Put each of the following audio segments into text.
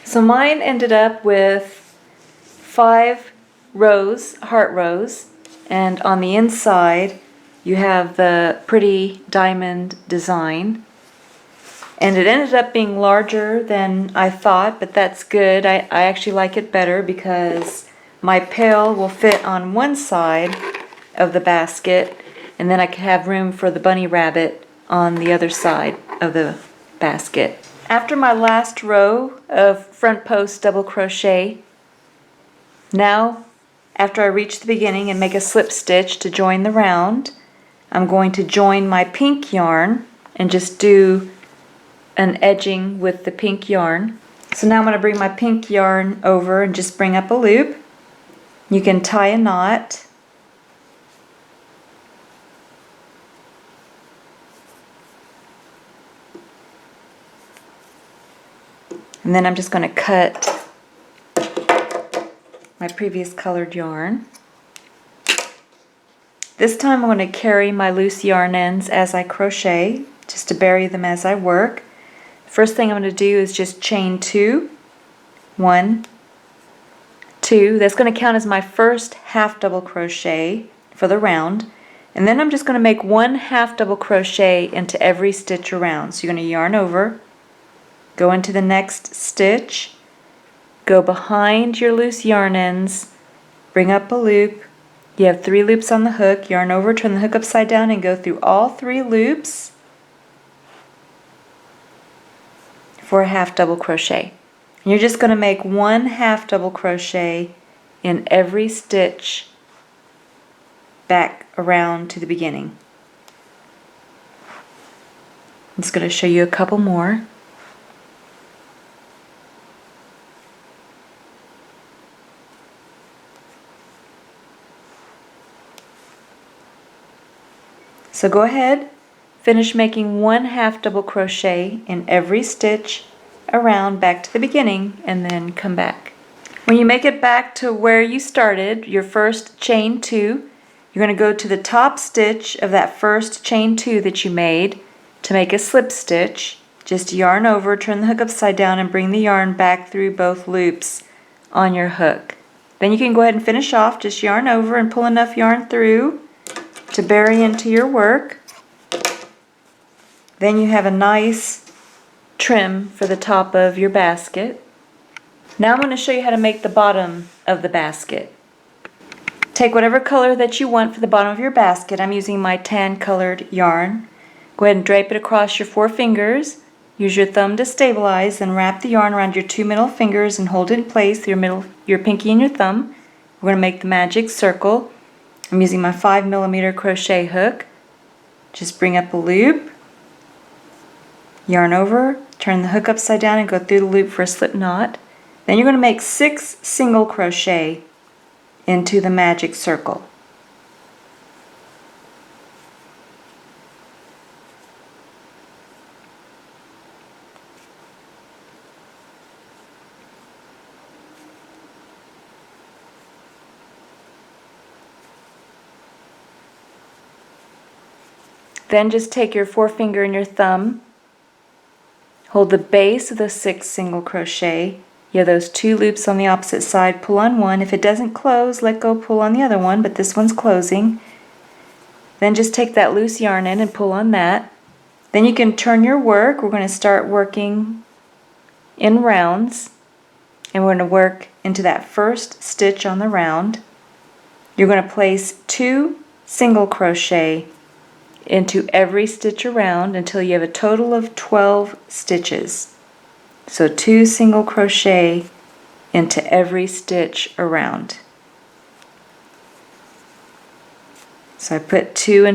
So mine ended up with 5 rows, heart rows, and on the inside you have the pretty diamond design. And it ended up being larger than I thought, but that's good. I actually like it better because my pail will fit on one side of the basket, and then I can have room for the bunny rabbit on the other side of the basket. After my last row of front post double crochet, now after I reach the beginning and make a slip stitch to join the round, I'm going to join my pink yarn and just do an edging with the pink yarn. So now I'm going to bring my pink yarn over and just bring up a loop. You can tie a knot. And then I'm just going to cut my previous colored yarn. This time I'm going to carry my loose yarn ends as I crochet, just to bury them as I work. First thing I'm going to do is just chain 2, 1, 2. That's going to count as my first half double crochet for the round. And then I'm just going to make 1 half double crochet into every stitch around. So you're going to yarn over, go into the next stitch, go behind your loose yarn ends, bring up a loop. You have 3 loops on the hook, yarn over, turn the hook upside down and go through all 3 loops for a half double crochet. And you're just going to make 1 half double crochet in every stitch back around to the beginning. I'm just going to show you a couple more. So go ahead, finish making 1 half double crochet in every stitch around back to the beginning, and then come back. When you make it back to where you started, your first chain 2, you're going to go to the top stitch of that first chain 2 that you made to make a slip stitch. Just yarn over, turn the hook upside down, and bring the yarn back through both loops on your hook. Then you can go ahead and finish off, just yarn over and pull enough yarn through to bury into your work. Then you have a nice trim for the top of your basket. Now I'm going to show you how to make the bottom of the basket. Take whatever color that you want for the bottom of your basket. I'm using my tan colored yarn. Go ahead and drape it across your 4 fingers. Use your thumb to stabilize, then wrap the yarn around your 2 middle fingers and hold it in place with your pinky and your thumb. We're going to make the magic circle. I'm using my 5mm crochet hook. Just bring up a loop, yarn over, turn the hook upside down and go through the loop for a slip knot. Then you're going to make 6 single crochet into the magic circle. Then just take your forefinger and your thumb, hold the base of the 6 single crochet. You have those 2 loops on the opposite side, pull on one. If it doesn't close, let go, pull on the other one, but this one's closing. Then just take that loose yarn in and pull on that. Then you can turn your work. We're going to start working in rounds, and we're going to work into that first stitch on the round. You're going to place 2 single crochet into every stitch around until you have a total of 12 stitches. So 2 single crochet into every stitch around. So I put 2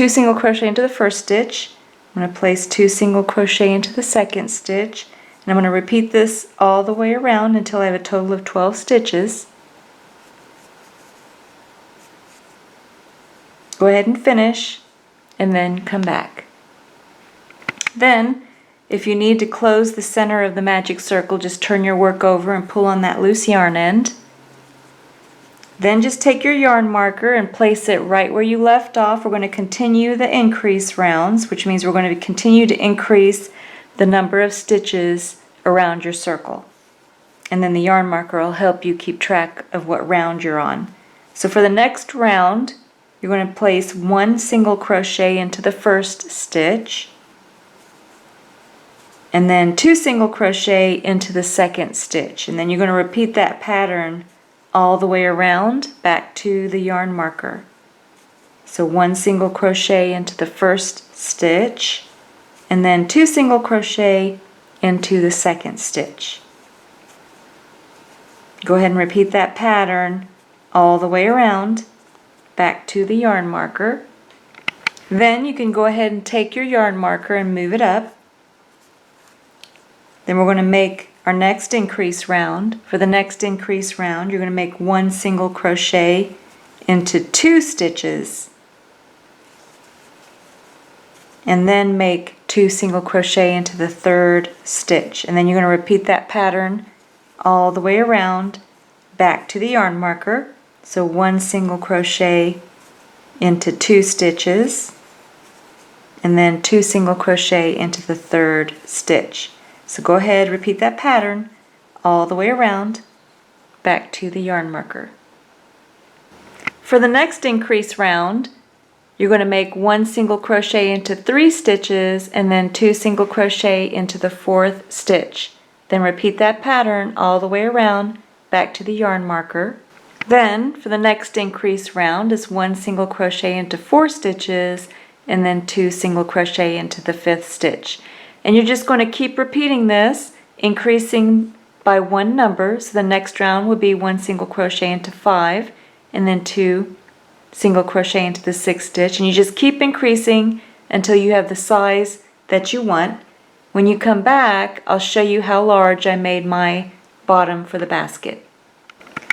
single crochet into the first stitch. I'm going to place 2 single crochet into the second stitch. And I'm going to repeat this all the way around until I have a total of 12 stitches. Go ahead and finish, and then come back. Then, if you need to close the center of the magic circle, just turn your work over and pull on that loose yarn end. Then just take your yarn marker and place it right where you left off. We're going to continue the increase rounds, which means we're going to continue to increase the number of stitches around your circle. And then the yarn marker will help you keep track of what round you're on. So for the next round, you're going to place 1 single crochet into the first stitch, and then 2 single crochet into the second stitch. And then you're going to repeat that pattern all the way around back to the yarn marker. So 1 single crochet into the first stitch, and then 2 single crochet into the second stitch. Go ahead and repeat that pattern all the way around back to the yarn marker. Then you can go ahead and take your yarn marker and move it up. Then we're going to make our next increase round. For the next increase round, you're going to make 1 single crochet into 2 stitches, and then make 2 single crochet into the third stitch. And then you're going to repeat that pattern all the way around back to the yarn marker. So 1 single crochet into 2 stitches, and then 2 single crochet into the third stitch. So go ahead, repeat that pattern all the way around back to the yarn marker. For the next increase round, you're going to make 1 single crochet into 3 stitches and then 2 single crochet into the fourth stitch. Then repeat that pattern all the way around back to the yarn marker. Then for the next increase round is 1 single crochet into 4 stitches and then 2 single crochet into the fifth stitch. And you're just going to keep repeating this, increasing by 1 number. So the next round will be 1 single crochet into 5 and then 2 single crochet into the sixth stitch. And you just keep increasing until you have the size that you want. When you come back, I'll show you how large I made my bottom for the basket.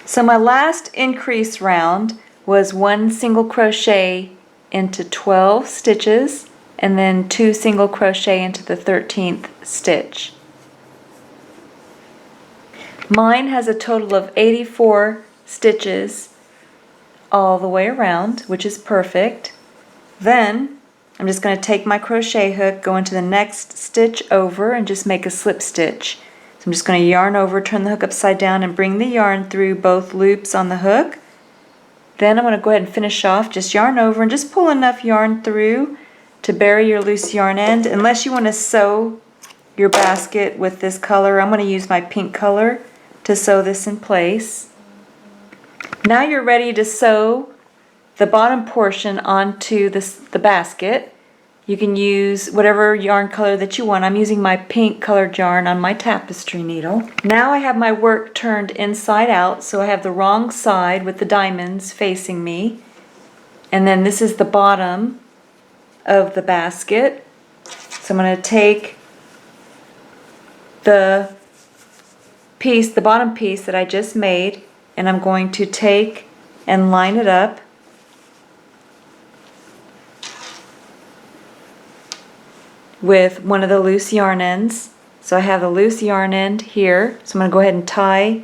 So my last increase round was 1 single crochet into 12 stitches and then 2 single crochet into the 13th stitch. Mine has a total of 84 stitches all the way around, which is perfect. Then I'm just going to take my crochet hook, go into the next stitch over, and just make a slip stitch. So I'm just going to yarn over, turn the hook upside down, and bring the yarn through both loops on the hook. Then I'm going to go ahead and finish off, just yarn over and just pull enough yarn through to bury your loose yarn end. Unless you want to sew your basket with this color, I'm going to use my pink color to sew this in place. Now you're ready to sew the bottom portion onto the basket. You can use whatever yarn color that you want. I'm using my pink colored yarn on my tapestry needle. Now I have my work turned inside out, so I have the wrong side with the diamonds facing me. And then this is the bottom of the basket. So I'm going to take the piece, the bottom piece that I just made, and I'm going to take and line it up with one of the loose yarn ends. So I have the loose yarn end here, so I'm going to go ahead and tie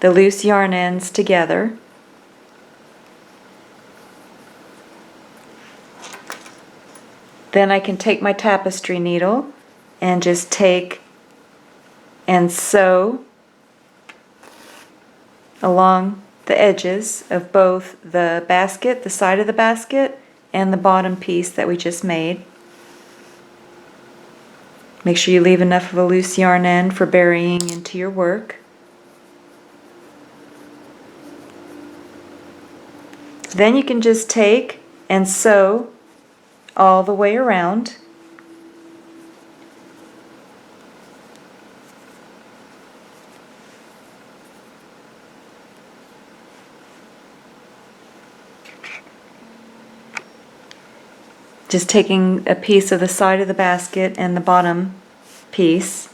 the loose yarn ends together. Then I can take my tapestry needle and just take and sew along the edges of both the basket, the side of the basket, and the bottom piece that we just made. Make sure you leave enough of a loose yarn end for burying into your work. Then you can just take and sew all the way around. Just taking a piece of the side of the basket and the bottom piece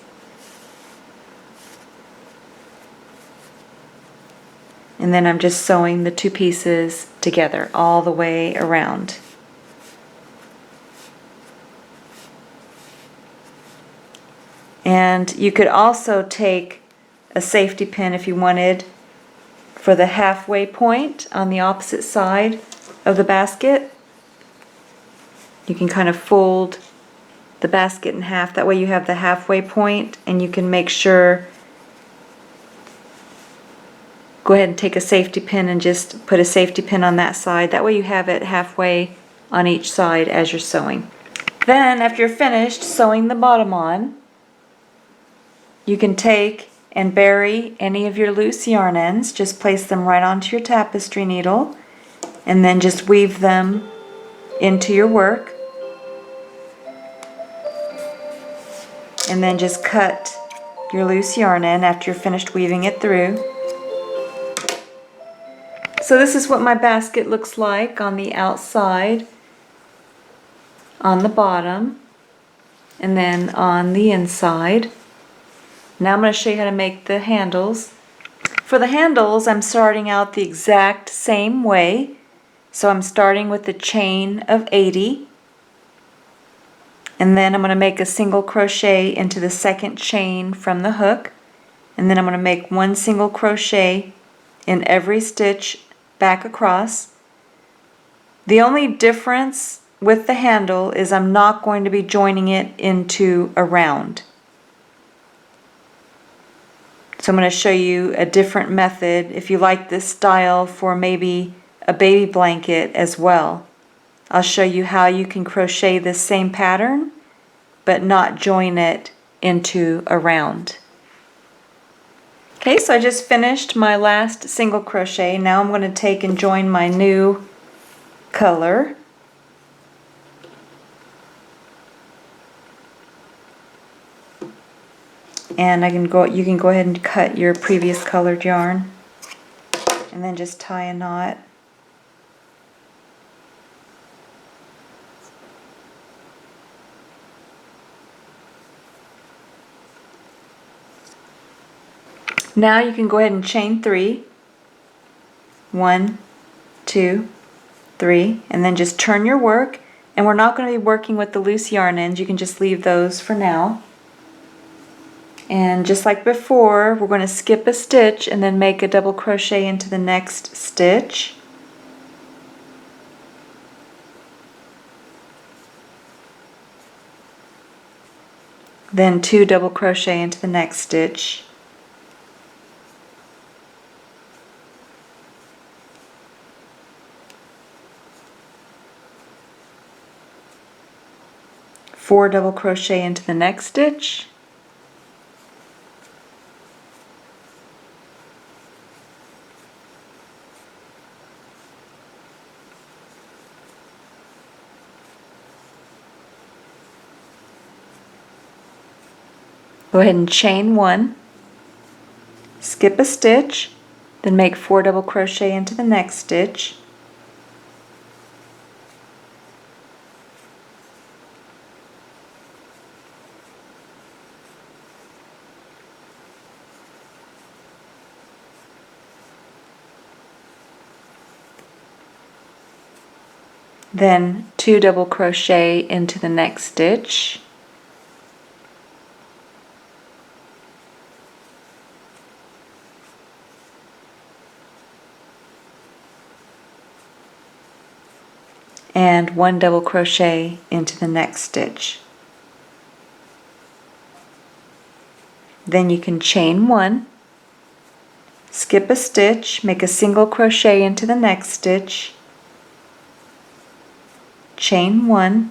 And then I'm just sewing the two pieces together all the way around. And you could also take a safety pin if you wanted for the halfway point on the opposite side of the basket. You can kind of fold the basket in half. That way you have the halfway point, and you can make sure, go ahead and take a safety pin and just put a safety pin on that side. That way you have it halfway on each side as you're sewing. Then after you're finished sewing the bottom on, you can take and bury any of your loose yarn ends. Just place them right onto your tapestry needle and then just weave them into your work. And then just cut your loose yarn end after you're finished weaving it through. So this is what my basket looks like on the outside, on the bottom, and then on the inside. Now I'm going to show you how to make the handles. For the handles, I'm starting out the exact same way. So I'm starting with the chain of 80. And then I'm going to make a single crochet into the second chain from the hook. And then I'm going to make one single crochet in every stitch back across. The only difference with the handle is I'm not going to be joining it into a round. So I'm going to show you a different method if you like this style for maybe a baby blanket as well. I'll show you how you can crochet this same pattern but not join it into a round. Okay, so I just finished my last single crochet. Now I'm going to take and join my new color. And you can go ahead and cut your previous colored yarn and then just tie a knot. Now you can go ahead and chain 3. 1, 2, 3, and then just turn your work. And we're not going to be working with the loose yarn ends. You can just leave those for now. And just like before, we're going to skip a stitch and then make a double crochet into the next stitch. Then 2 double crochet into the next stitch. Four double crochet into the next stitch. Go ahead and chain 1, skip a stitch, then make 4 double crochet into the next stitch. Then 2 double crochet into the next stitch. And 1 double crochet into the next stitch. Then you can chain 1, skip a stitch, make a single crochet into the next stitch, chain 1,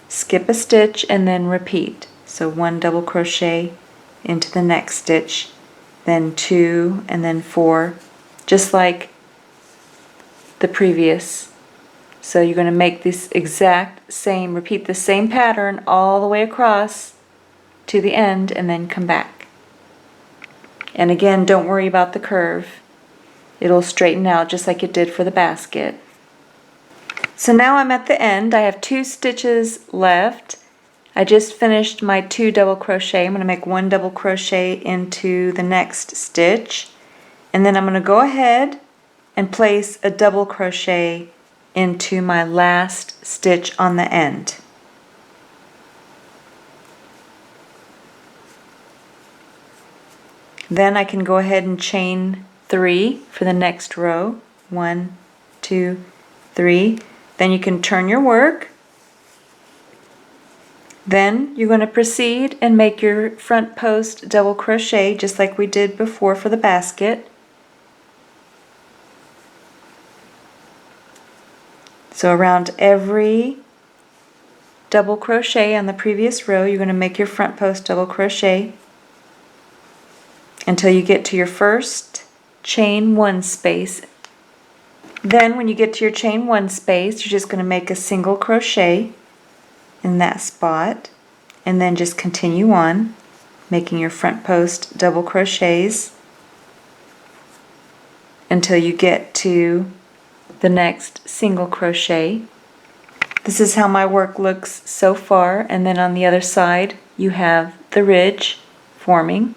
skip a stitch, and then repeat. So 1 double crochet into the next stitch, then 2, and then 4, just like the previous. So you're going to make this exact same, repeat the same pattern all the way across to the end and then come back. And again, don't worry about the curve. It'll straighten out just like it did for the basket. So now I'm at the end. I have 2 stitches left. I just finished my 2 double crochet. I'm going to make 1 double crochet into the next stitch. And then I'm going to go ahead and place a double crochet into my last stitch on the end. Then I can go ahead and chain 3 for the next row. 1, 2, 3. Then you can turn your work. Then you're going to proceed and make your front post double crochet just like we did before for the basket. So around every double crochet on the previous row, you're going to make your front post double crochet until you get to your first chain 1 space. Then when you get to your chain 1 space, you're just going to make a single crochet in that spot, and then just continue on making your front post double crochets until you get to the next single crochet. This is how my work looks so far, and then on the other side you have the ridge forming.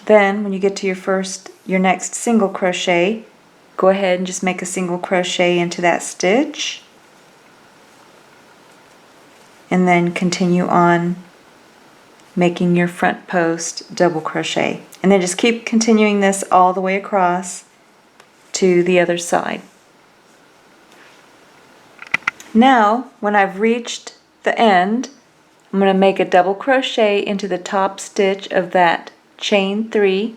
Then when you get to your next single crochet, go ahead and just make a single crochet into that stitch, and then continue on making your front post double crochet, and then just keep continuing this all the way across to the other side. Now when I've reached the end, I'm going to make a double crochet into the top stitch of that chain 3.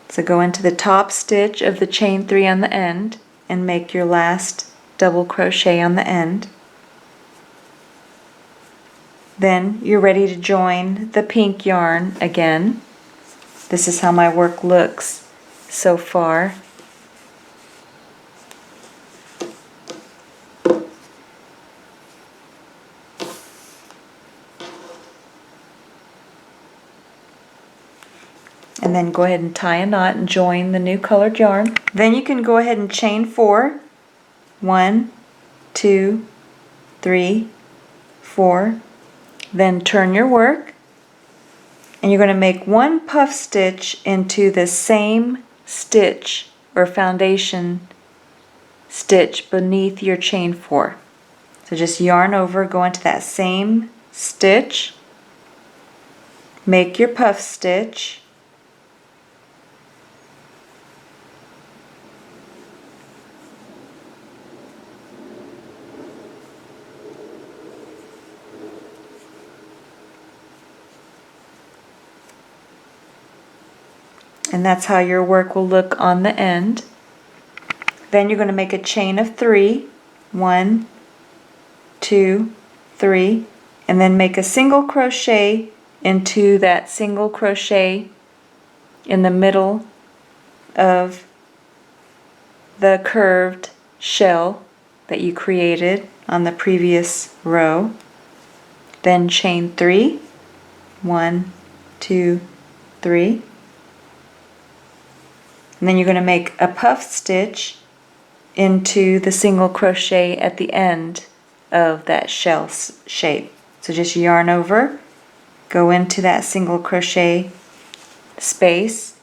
So go into the top stitch of the chain 3 on the end and make your last double crochet on the end. Then you're ready to join the pink yarn again. This is how my work looks so far. And then go ahead and tie a knot and join the new colored yarn. Then you can go ahead and chain 4. 1, 2, 3, 4. Then turn your work, and you're going to make 1 puff stitch into the same stitch or foundation stitch beneath your chain 4. So just yarn over, go into that same stitch, make your puff stitch, and that's how your work will look on the end. Then you're going to make a chain of 3. 1, 2, 3, and then make a single crochet into that single crochet in the middle of the curved shell that you created on the previous row. Then chain 3. 1, 2, 3. And then you're going to make a puff stitch into the single crochet at the end of that shell shape. So just yarn over, go into that single crochet space,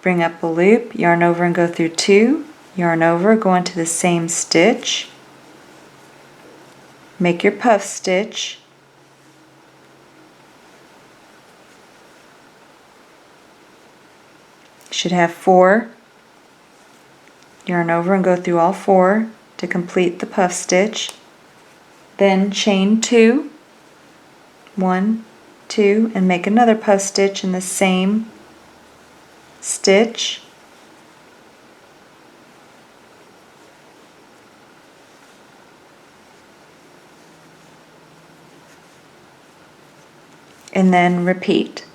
bring up a loop, yarn over and go through 2, yarn over, go into the same stitch, make your puff stitch, should have 4, yarn over and go through all 4 to complete the puff stitch. Then chain 2, 1, 2, and make another puff stitch in the same stitch. And then repeat.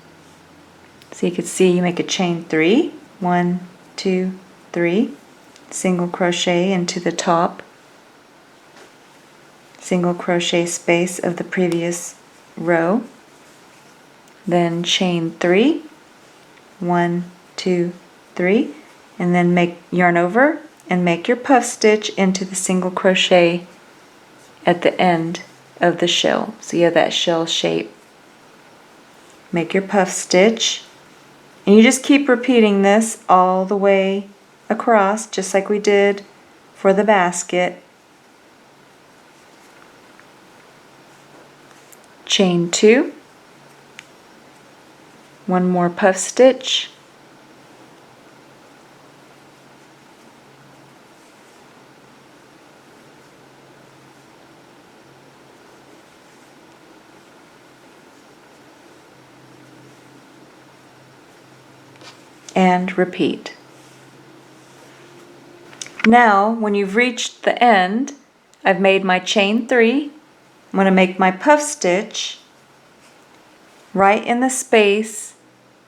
So you can see you make a chain 3, 1, 2, 3, single crochet into the top single crochet space of the previous row, then chain 3, 1, 2, 3, and then make yarn over and make your puff stitch into the single crochet at the end of the shell. So you have that shell shape make your puff stitch, and you just keep repeating this all the way across, just like we did for the basket. Chain 2, one more puff stitch, and repeat. Now, when you've reached the end, I've made my chain 3. I'm going to make my puff stitch right in the space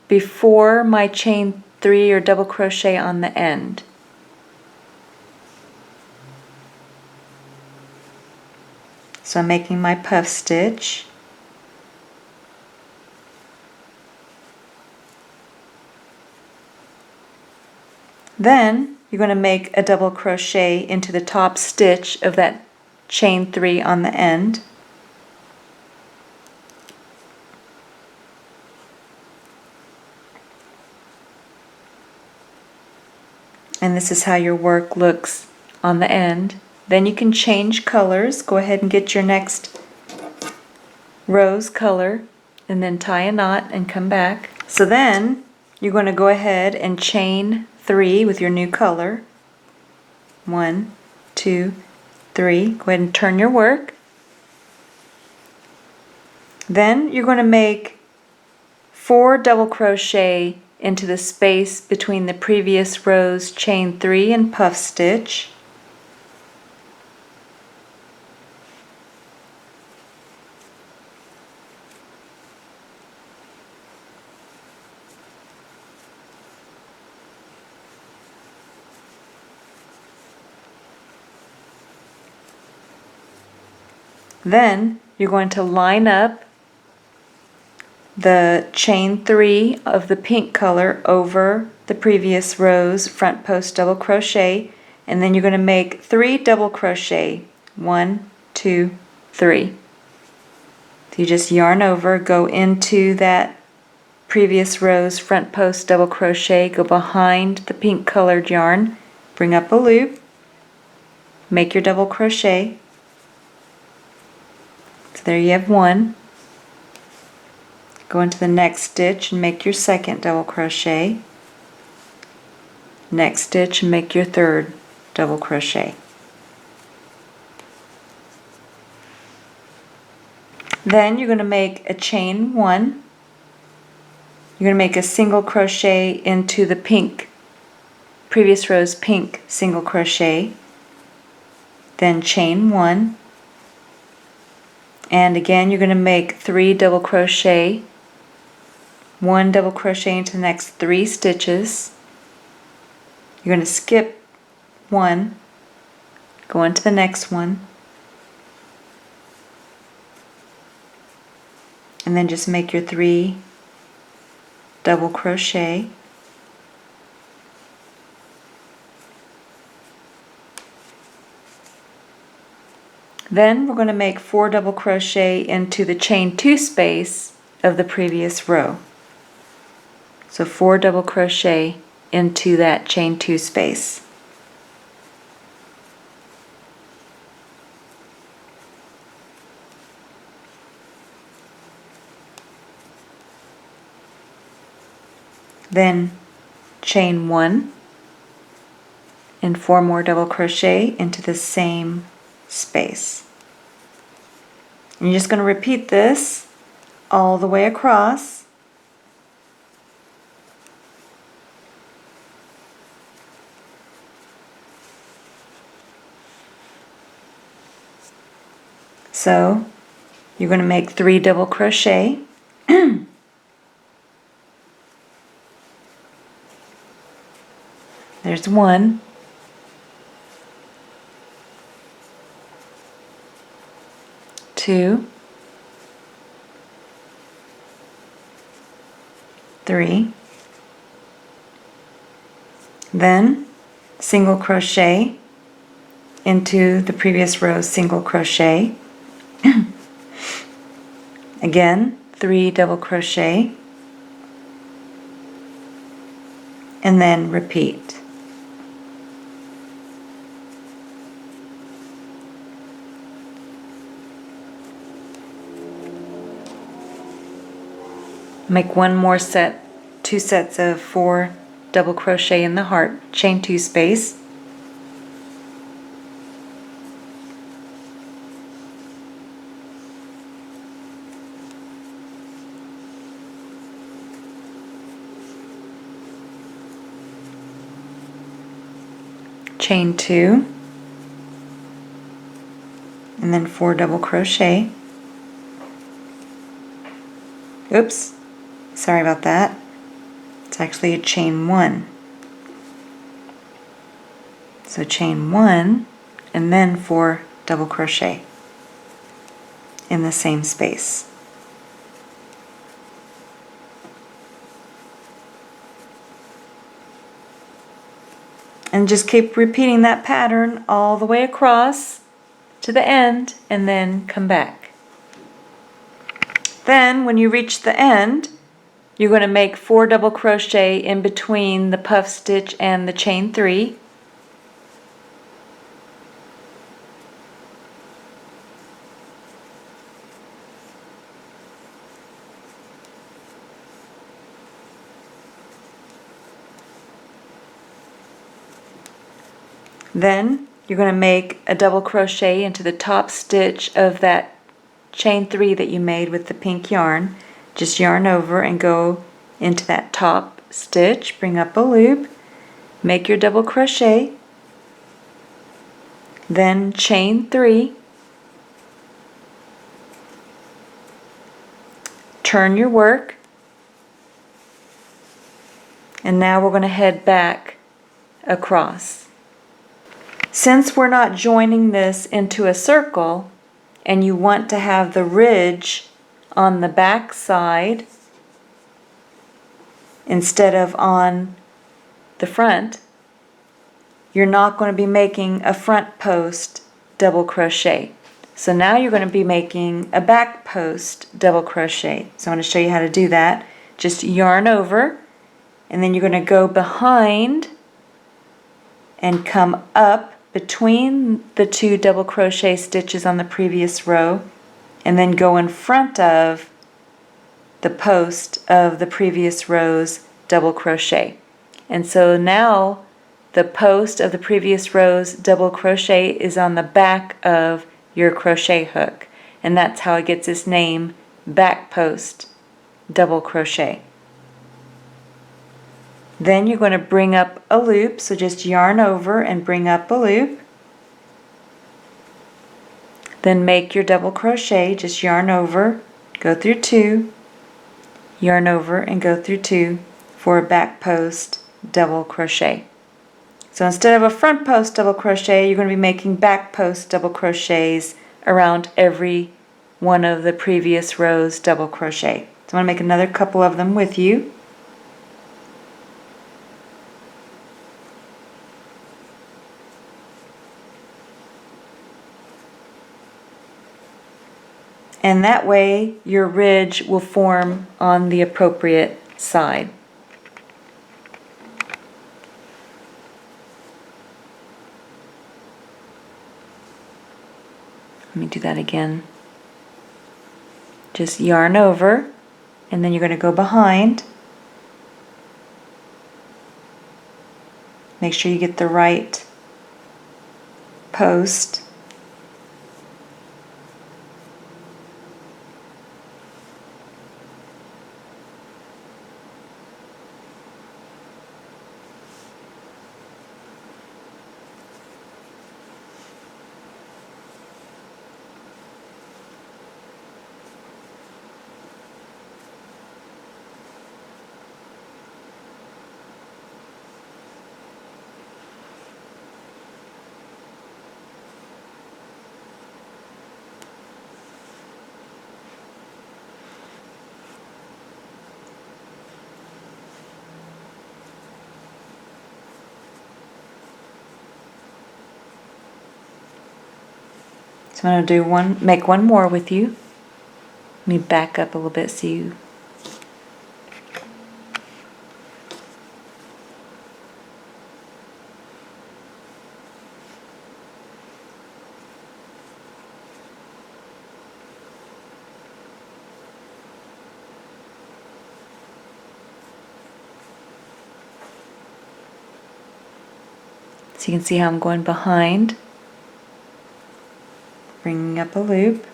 before my chain 3 or double crochet on the end. So I'm making my puff stitch. Then you're going to make a double crochet into the top stitch of that chain 3 on the end. And this is how your work looks on the end. Then you can change colors. Go ahead and get your next rose color and then tie a knot and come back. So then you're going to go ahead and chain 3 with your new color. 1, 2, 3. Go ahead and turn your work. Then you're going to make 4 double crochet into the space between the previous rows, chain 3 and puff stitch. Then you're going to line up the chain 3 of the pink color over the previous row's front post double crochet, and then you're going to make 3 double crochet. 1, 2, 3. So you just yarn over, go into that previous row's front post double crochet, go behind the pink colored yarn, bring up a loop, make your double crochet. So there you have 1. Go into the next stitch and make your second double crochet. Next stitch and make your third double crochet. Then you're going to make a chain 1. You're going to make a single crochet into the pink, previous row's pink single crochet. Then chain 1. And again you're going to make 3 double crochet. 1 double crochet into the next 3 stitches. You're going to skip 1, go into the next one, and then just make your 3 double crochet. Then we're going to make 4 double crochet into the chain 2 space of the previous row. So 4 double crochet into that chain 2 space. Then chain 1 and 4 more double crochet into the same space. And you're just going to repeat this all the way across. So you're going to make 3 double crochet. There's 1. 2, 3. Then single crochet into the previous row's single crochet. Again, 3 double crochet, and then repeat. Make one more set, 2 sets of 4 double crochet in the heart, chain 2 space, chain 2, and then 4 double crochet. Oops, sorry about that. It's actually a chain 1. So chain 1 and then 4 double crochet in the same space. And just keep repeating that pattern all the way across to the end and then come back. Then when you reach the end, you're going to make 4 double crochet in between the puff stitch and the chain 3. Then you're going to make a double crochet into the top stitch of that chain 3 that you made with the pink yarn. Just yarn over and go into that top stitch, bring up a loop, make your double crochet, then chain 3, turn your work, and now we're going to head back across. Since we're not joining this into a circle and you want to have the ridge on the back side instead of on the front, you're not going to be making a front post double crochet. So now you're going to be making a back post double crochet. So I'm going to show you how to do that. Just yarn over, and then you're going to go behind and come up between the 2 double crochet stitches on the previous row, and then go in front of the post of the previous row's double crochet. And so now the post of the previous row's double crochet is on the back of your crochet hook, and that's how it gets its name, back post double crochet. Then you're going to bring up a loop, so just yarn over and bring up a loop. Then make your double crochet, just yarn over, go through 2, yarn over and go through 2 for a back post double crochet. So instead of a front post double crochet, you're going to be making back post double crochets around every one of the previous rows double crochet. So I'm going to make another couple of them with you. And that way your ridge will form on the appropriate side. Let me do that again. Just yarn over, and then you're going to go behind. Make sure you get the right post. So I'm going to make one more with you. Let me back up a little bit so you... So you can see how I'm going behind, bringing up a loop,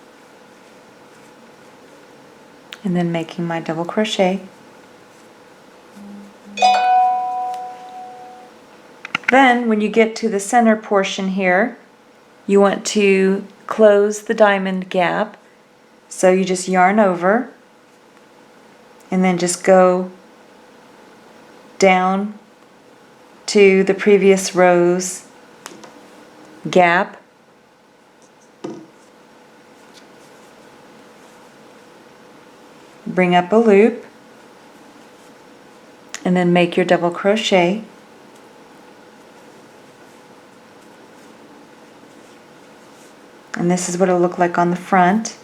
and then making my double crochet. Then when you get to the center portion here, you want to close the diamond gap. So you just yarn over and then just go down to the previous row's gap. Bring up a loop and then make your double crochet. And this is what it'll look like on the front.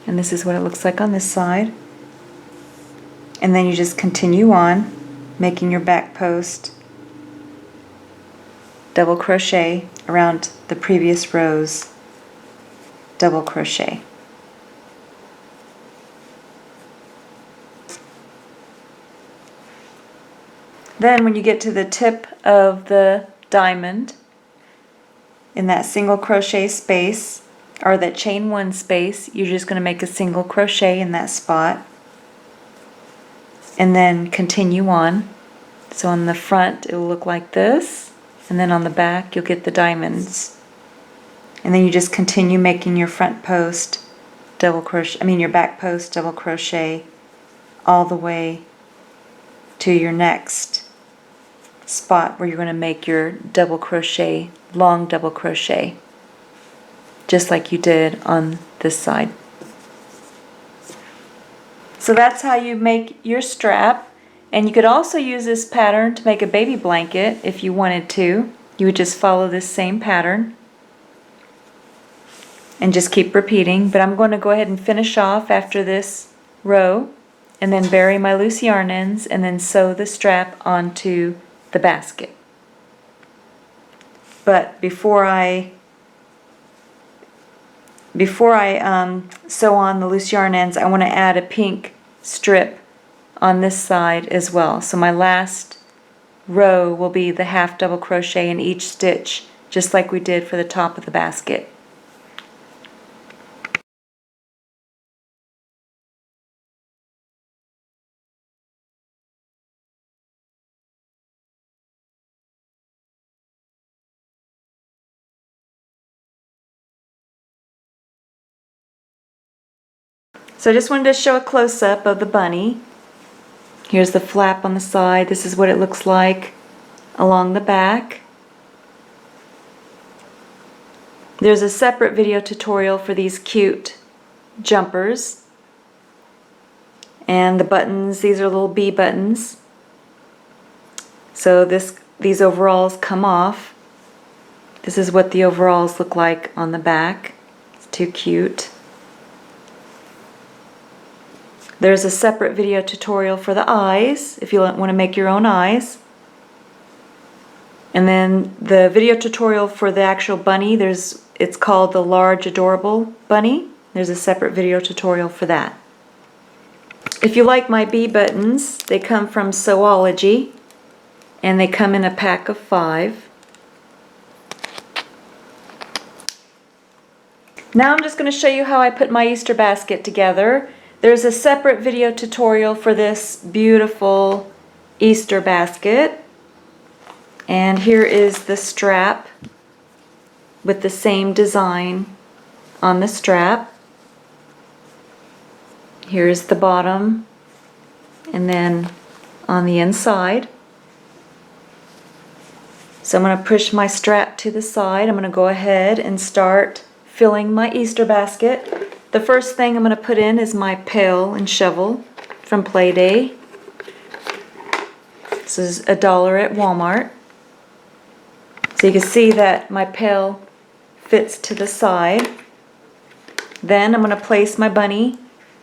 And this is what it looks like on this side. And then you just continue on, making your back post double crochet around the previous row's double crochet. Then when you get to the tip of the diamond, in that single crochet space, or that chain one space, you're just going to make a single crochet in that spot. And then continue on. So on the front it will look like this, and then on the back you'll get the diamonds. And then you just continue making your front post double crochet, your back post double crochet all the way to your next spot where you're going to make your double crochet, long double crochet, just like you did on this side. So that's how you make your strap. And you could also use this pattern to make a baby blanket if you wanted to. You would just follow this same pattern and just keep repeating. But I'm going to go ahead and finish off after this row and then bury my loose yarn ends and then sew the strap onto the basket. But before I sew on the loose yarn ends, I want to add a pink strip on this side as well. So my last row will be the half double crochet in each stitch, just like we did for the top of the basket. So I just wanted to show a close-up of the bunny. Here's the flap on the side. This is what it looks like along the back. There's a separate video tutorial for these cute jumpers. And the buttons, these are little B buttons. So these overalls come off. This is what the overalls look like on the back. It's too cute. There's a separate video tutorial for the eyes, if you want to make your own eyes. And then the video tutorial for the actual bunny, it's called the Large Adorable Bunny. There's a separate video tutorial for that. If you like my B buttons, they come from Sewology, and they come in a pack of 5. Now I'm just going to show you how I put my Easter basket together. There's a separate video tutorial for this beautiful Easter basket. And here is the strap with the same design on the strap. Here's the bottom, and then on the inside. So I'm going to push my strap to the side. I'm going to go ahead and start filling my Easter basket. The first thing I'm going to put in is my pail and shovel from Playday. This is $1 at Walmart. So you can see that my pail fits to the side. Then I'm going to place my bunny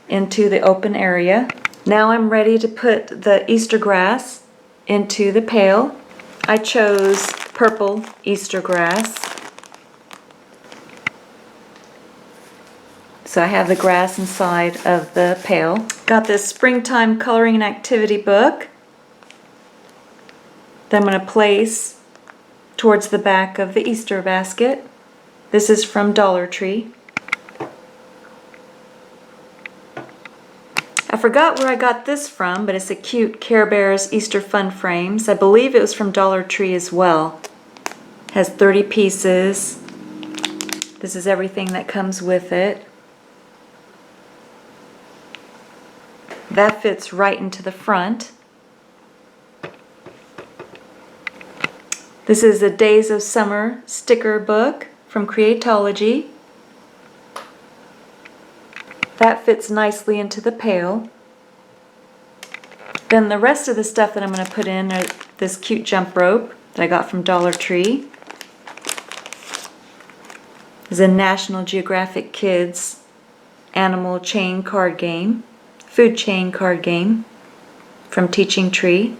into the open area. Now I'm ready to put the Easter grass into the pail. I chose purple Easter grass. So I have the grass inside of the pail. Got this springtime coloring and activity book that I'm going to place towards the back of the Easter basket. This is from Dollar Tree. I forgot where I got this from, but it's a cute Care Bears Easter Fun Frames. I believe it was from Dollar Tree as well. It has 30 pieces. This is everything that comes with it. That fits right into the front. This is a Days of Summer sticker book from Creatology. That fits nicely into the pail. Then the rest of the stuff that I'm going to put in are this cute jump rope that I got from Dollar Tree. This is a National Geographic Kids animal chain card game, food chain card game from Teaching Tree.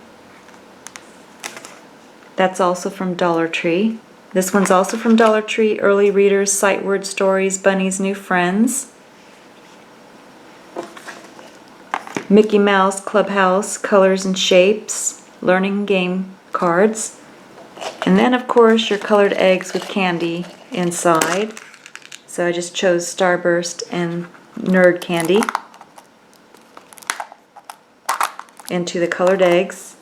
That's also from Dollar Tree. This one's also from Dollar Tree, Early Readers, Sight Word Stories, Bunny's New Friends. Mickey Mouse Clubhouse, Colors and Shapes, Learning Game Cards. And then of course your colored eggs with candy inside. So I just chose Starburst and Nerd Candy into the colored eggs.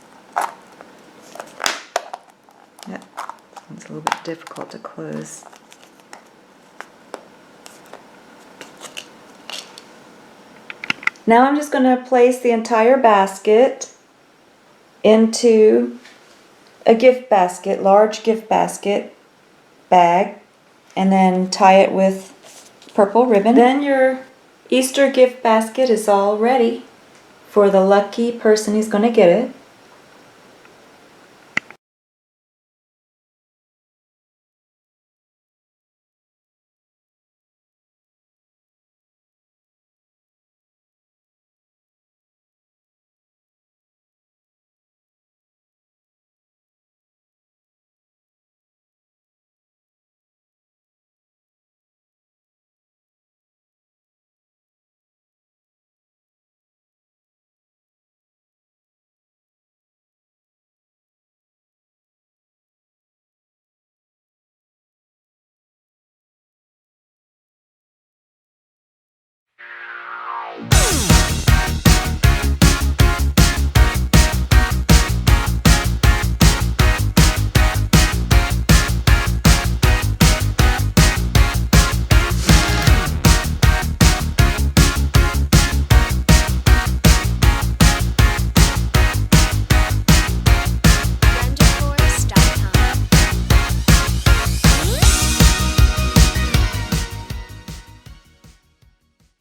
That one's a little bit difficult to close. Now I'm just going to place the entire basket into a gift basket, large gift basket bag, and then tie it with purple ribbon. Then your Easter gift basket is all ready for the lucky person who's going to get it.